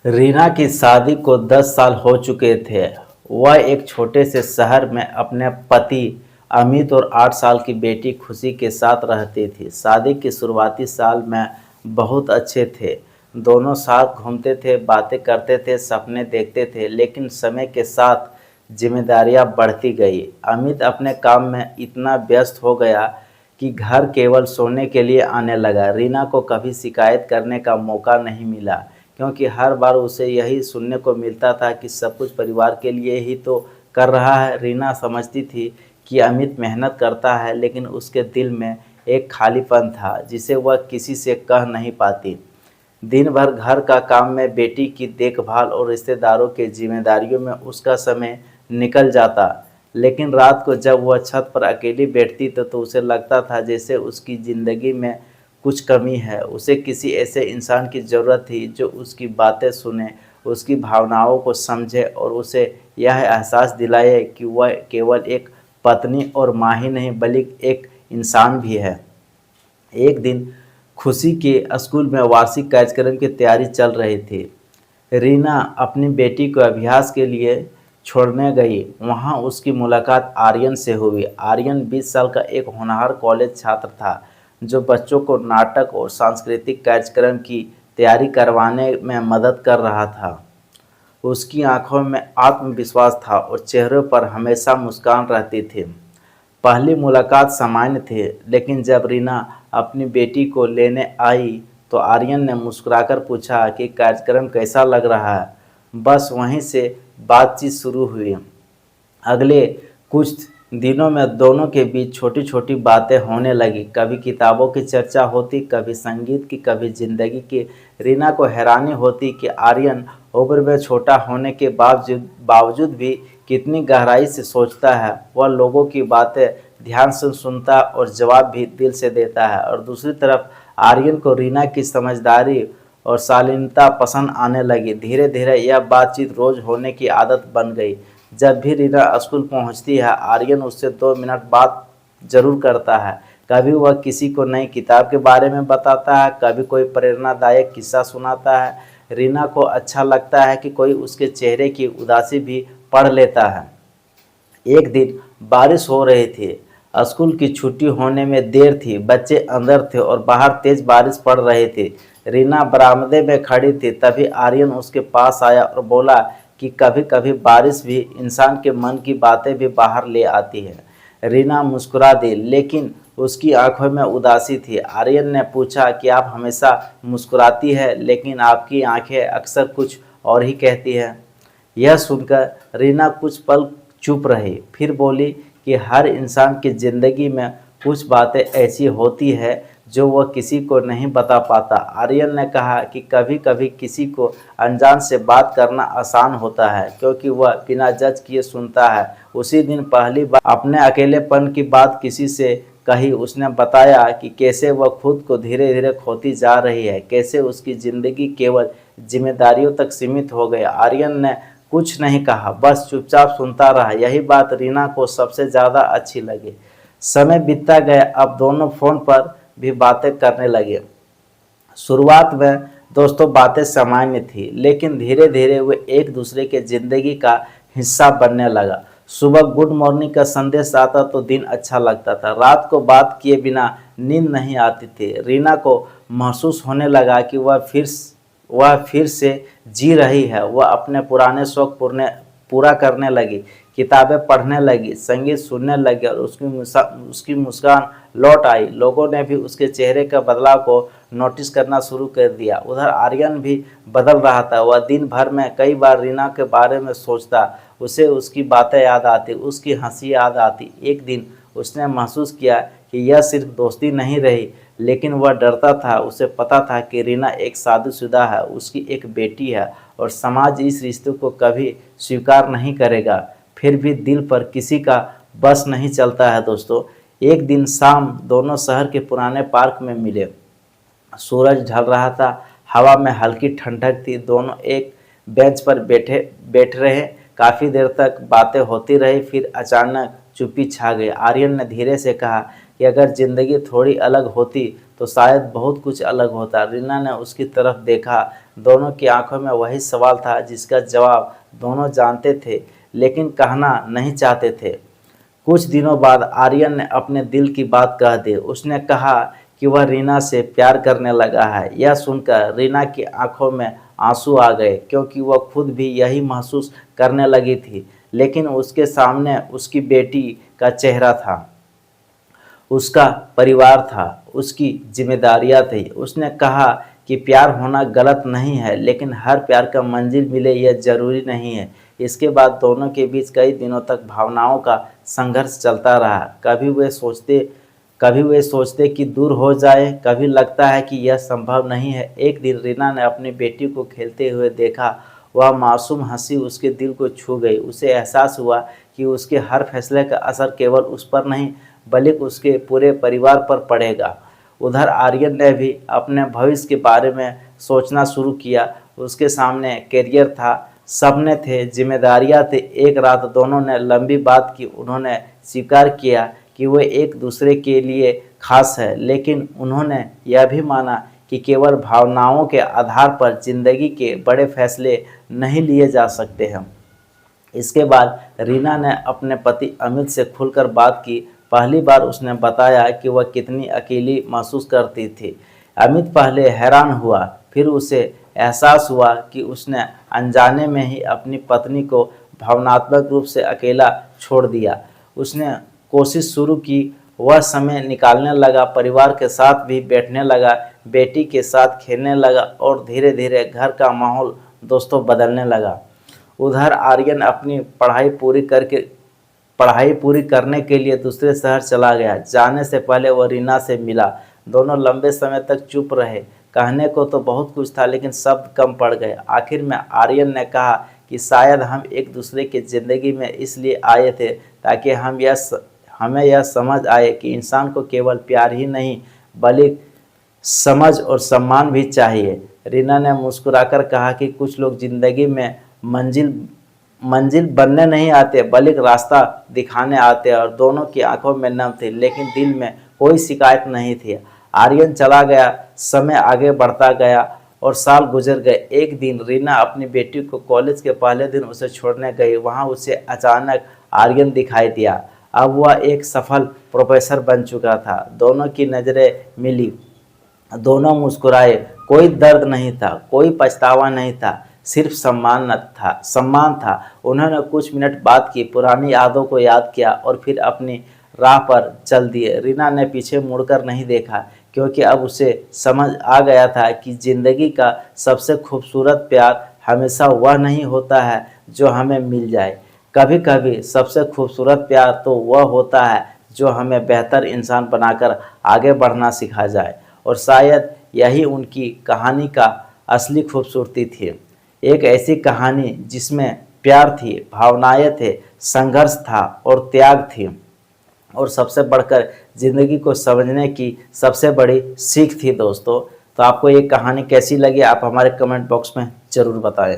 रीना की शादी को 10 साल हो चुके थे। वह एक छोटे से शहर में अपने पति अमित और 8 साल की बेटी खुशी के साथ रहती थी। शादी के शुरुआती साल में बहुत अच्छे थे। दोनों साथ घूमते थे, बातें करते थे, सपने देखते थे। लेकिन समय के साथ जिम्मेदारियां बढ़ती गई। अमित अपने काम में इतना व्यस्त हो गया कि घर केवल सोने के लिए आने लगा। रीना को कभी शिकायत करने का मौका नहीं मिला, क्योंकि हर बार उसे यही सुनने को मिलता था कि सब कुछ परिवार के लिए ही तो कर रहा है। रीना समझती थी कि अमित मेहनत करता है, लेकिन उसके दिल में एक खालीपन था जिसे वह किसी से कह नहीं पाती। दिन भर घर का काम में, बेटी की देखभाल और रिश्तेदारों की जिम्मेदारियों में उसका समय निकल जाता। लेकिन रात को जब वह छत पर अकेली बैठती तो उसे लगता था जैसे उसकी ज़िंदगी में कुछ कमी है। उसे किसी ऐसे इंसान की ज़रूरत थी जो उसकी बातें सुने, उसकी भावनाओं को समझे और उसे यह एहसास दिलाए कि वह केवल एक पत्नी और माँ ही नहीं बल्कि एक इंसान भी है। एक दिन खुशी के स्कूल में वार्षिक कार्यक्रम की तैयारी चल रही थी। रीना अपनी बेटी को अभ्यास के लिए छोड़ने गई। वहां उसकी मुलाकात आर्यन से हुई। आर्यन 20 साल का एक होनहार कॉलेज छात्र था जो बच्चों को नाटक और सांस्कृतिक कार्यक्रम की तैयारी करवाने में मदद कर रहा था। उसकी आंखों में आत्मविश्वास था और चेहरे पर हमेशा मुस्कान रहती थी। पहली मुलाकात सामान्य थी, लेकिन जब रीना अपनी बेटी को लेने आई तो आर्यन ने मुस्कुराकर पूछा कि कार्यक्रम कैसा लग रहा है। बस वहीं से बातचीत शुरू हुई। अगले कुछ दिनों में दोनों के बीच छोटी छोटी बातें होने लगी। कभी किताबों की चर्चा होती, कभी संगीत की, कभी जिंदगी की। रीना को हैरानी होती कि आर्यन उम्र में छोटा होने के बावजूद भी कितनी गहराई से सोचता है। वह लोगों की बातें ध्यान से सुनता और जवाब भी दिल से देता है। और दूसरी तरफ आर्यन को रीना की समझदारी और शालीनता पसंद आने लगी। धीरे धीरे यह बातचीत रोज होने की आदत बन गई। जब भी रीना स्कूल पहुंचती है, आर्यन उससे 2 मिनट बात जरूर करता है। कभी वह किसी को नई किताब के बारे में बताता है, कभी कोई प्रेरणादायक किस्सा सुनाता है। रीना को अच्छा लगता है कि कोई उसके चेहरे की उदासी भी पढ़ लेता है। एक दिन बारिश हो रही थी। स्कूल की छुट्टी होने में देर थी। बच्चे अंदर थे और बाहर तेज बारिश पड़ रही थी। रीना बरामदे में खड़ी थी। तभी आर्यन उसके पास आया और बोला कि कभी कभी बारिश भी इंसान के मन की बातें भी बाहर ले आती है। रीना मुस्कुरा दी, लेकिन उसकी आंखों में उदासी थी। आर्यन ने पूछा कि आप हमेशा मुस्कुराती है, लेकिन आपकी आंखें अक्सर कुछ और ही कहती है। यह सुनकर रीना कुछ पल चुप रही, फिर बोली कि हर इंसान की ज़िंदगी में कुछ बातें ऐसी होती है जो वह किसी को नहीं बता पाता। आर्यन ने कहा कि कभी कभी किसी को अनजान से बात करना आसान होता है, क्योंकि वह बिना जज किए सुनता है। उसी दिन पहली बार अपने अकेलेपन की बात किसी से कही। उसने बताया कि कैसे वह खुद को धीरे धीरे खोती जा रही है, कैसे उसकी ज़िंदगी केवल जिम्मेदारियों तक सीमित हो गई। आर्यन ने कुछ नहीं कहा, बस चुपचाप सुनता रहा। यही बात रीना को सबसे ज़्यादा अच्छी लगी। समय बीतता गया। अब दोनों फ़ोन पर भी बातें करने लगे। शुरुआत में दोस्तों बातें सामान्य थी, लेकिन धीरे धीरे वे एक दूसरे के ज़िंदगी का हिस्सा बनने लगा। सुबह गुड मॉर्निंग का संदेश आता तो दिन अच्छा लगता था। रात को बात किए बिना नींद नहीं आती थी। रीना को महसूस होने लगा कि वह फिर से जी रही है। वह अपने पुराने शौक पूरा करने लगी, किताबें पढ़ने लगी, संगीत सुनने लगी और उसकी मुस्कान लौट आई। लोगों ने भी उसके चेहरे का बदलाव को नोटिस करना शुरू कर दिया। उधर आर्यन भी बदल रहा था। वह दिन भर में कई बार रीना के बारे में सोचता। उसे उसकी बातें याद आती, उसकी हंसी याद आती। एक दिन उसने महसूस किया कि यह सिर्फ दोस्ती नहीं रही, लेकिन वह डरता था। उसे पता था कि रीना एक शादीशुदा है, उसकी एक बेटी है और समाज इस रिश्ते को कभी स्वीकार नहीं करेगा। फिर भी दिल पर किसी का बस नहीं चलता है दोस्तों। एक दिन शाम दोनों शहर के पुराने पार्क में मिले। सूरज ढल रहा था, हवा में हल्की ठंडक थी। दोनों एक बेंच पर बैठ रहे। काफ़ी देर तक बातें होती रही, फिर अचानक चुप्पी छा गई। आर्यन ने धीरे से कहा कि अगर ज़िंदगी थोड़ी अलग होती तो शायद बहुत कुछ अलग होता। रीना ने उसकी तरफ देखा। दोनों की आंखों में वही सवाल था जिसका जवाब दोनों जानते थे लेकिन कहना नहीं चाहते थे। कुछ दिनों बाद आर्यन ने अपने दिल की बात कह दी। उसने कहा कि वह रीना से प्यार करने लगा है। यह सुनकर रीना की आंखों में आंसू आ गए क्योंकि वह खुद भी यही महसूस करने लगी थी। लेकिन उसके सामने उसकी बेटी का चेहरा था, उसका परिवार था, उसकी जिम्मेदारियां थी। उसने कहा कि प्यार होना गलत नहीं है लेकिन हर प्यार का मंजिल मिले यह जरूरी नहीं है। इसके बाद दोनों के बीच कई दिनों तक भावनाओं का संघर्ष चलता रहा। कभी वे सोचते कि दूर हो जाए, कभी लगता है कि यह संभव नहीं है। एक दिन रीना ने अपनी बेटी को खेलते हुए देखा। वह मासूम हंसी उसके दिल को छू गई। उसे एहसास हुआ कि उसके हर फैसले का असर केवल उस पर नहीं बल्कि उसके पूरे परिवार पर पड़ेगा। उधर आर्यन ने भी अपने भविष्य के बारे में सोचना शुरू किया। उसके सामने करियर था, सपने थे, जिम्मेदारियां थे। एक रात दोनों ने लंबी बात की। उन्होंने स्वीकार किया कि वे एक दूसरे के लिए खास है, लेकिन उन्होंने यह भी माना कि केवल भावनाओं के आधार पर जिंदगी के बड़े फैसले नहीं लिए जा सकते हैं। इसके बाद रीना ने अपने पति अमित से खुलकर बात की। पहली बार उसने बताया कि वह कितनी अकेली महसूस करती थी। अमित पहले हैरान हुआ, फिर उसे एहसास हुआ कि उसने अनजाने में ही अपनी पत्नी को भावनात्मक रूप से अकेला छोड़ दिया। उसने कोशिश शुरू की, वह समय निकालने लगा, परिवार के साथ भी बैठने लगा, बेटी के साथ खेलने लगा और धीरे धीरे घर का माहौल दोस्तों बदलने लगा। उधर आर्यन अपनी पढ़ाई पूरी करने के लिए दूसरे शहर चला गया। जाने से पहले वह रीना से मिला। दोनों लंबे समय तक चुप रहे। कहने को तो बहुत कुछ था लेकिन शब्द कम पड़ गए। आखिर में आर्यन ने कहा कि शायद हम एक दूसरे की ज़िंदगी में इसलिए आए थे ताकि हमें यह समझ आए कि इंसान को केवल प्यार ही नहीं बल्कि समझ और सम्मान भी चाहिए। रीना ने मुस्कुराकर कहा कि कुछ लोग ज़िंदगी में मंजिल बनने नहीं आते बल्कि रास्ता दिखाने आते हैं। और दोनों की आंखों में नम थी लेकिन दिल में कोई शिकायत नहीं थी। आर्यन चला गया, समय आगे बढ़ता गया और साल गुजर गए। एक दिन रीना अपनी बेटी को कॉलेज के पहले दिन उसे छोड़ने गई। वहां उसे अचानक आर्यन दिखाई दिया। अब वह एक सफल प्रोफेसर बन चुका था। दोनों की नज़रें मिली, दोनों मुस्कुराए। कोई दर्द नहीं था, कोई पछतावा नहीं था, सिर्फ सम्मान था। उन्होंने कुछ मिनट बात की, पुरानी यादों को याद किया और फिर अपनी राह पर चल दिए। रीना ने पीछे मुड़कर नहीं देखा क्योंकि अब उसे समझ आ गया था कि ज़िंदगी का सबसे खूबसूरत प्यार हमेशा वह नहीं होता है जो हमें मिल जाए। कभी कभी सबसे खूबसूरत प्यार तो वह होता है जो हमें बेहतर इंसान बनाकर आगे बढ़ना सिखा जाए। और शायद यही उनकी कहानी का असली खूबसूरती थी। एक ऐसी कहानी जिसमें प्यार थी, भावनाएं थे, संघर्ष था और त्याग थी और सबसे बढ़कर ज़िंदगी को समझने की सबसे बड़ी सीख थी दोस्तों। तो आपको ये कहानी कैसी लगी आप हमारे कमेंट बॉक्स में ज़रूर बताएं।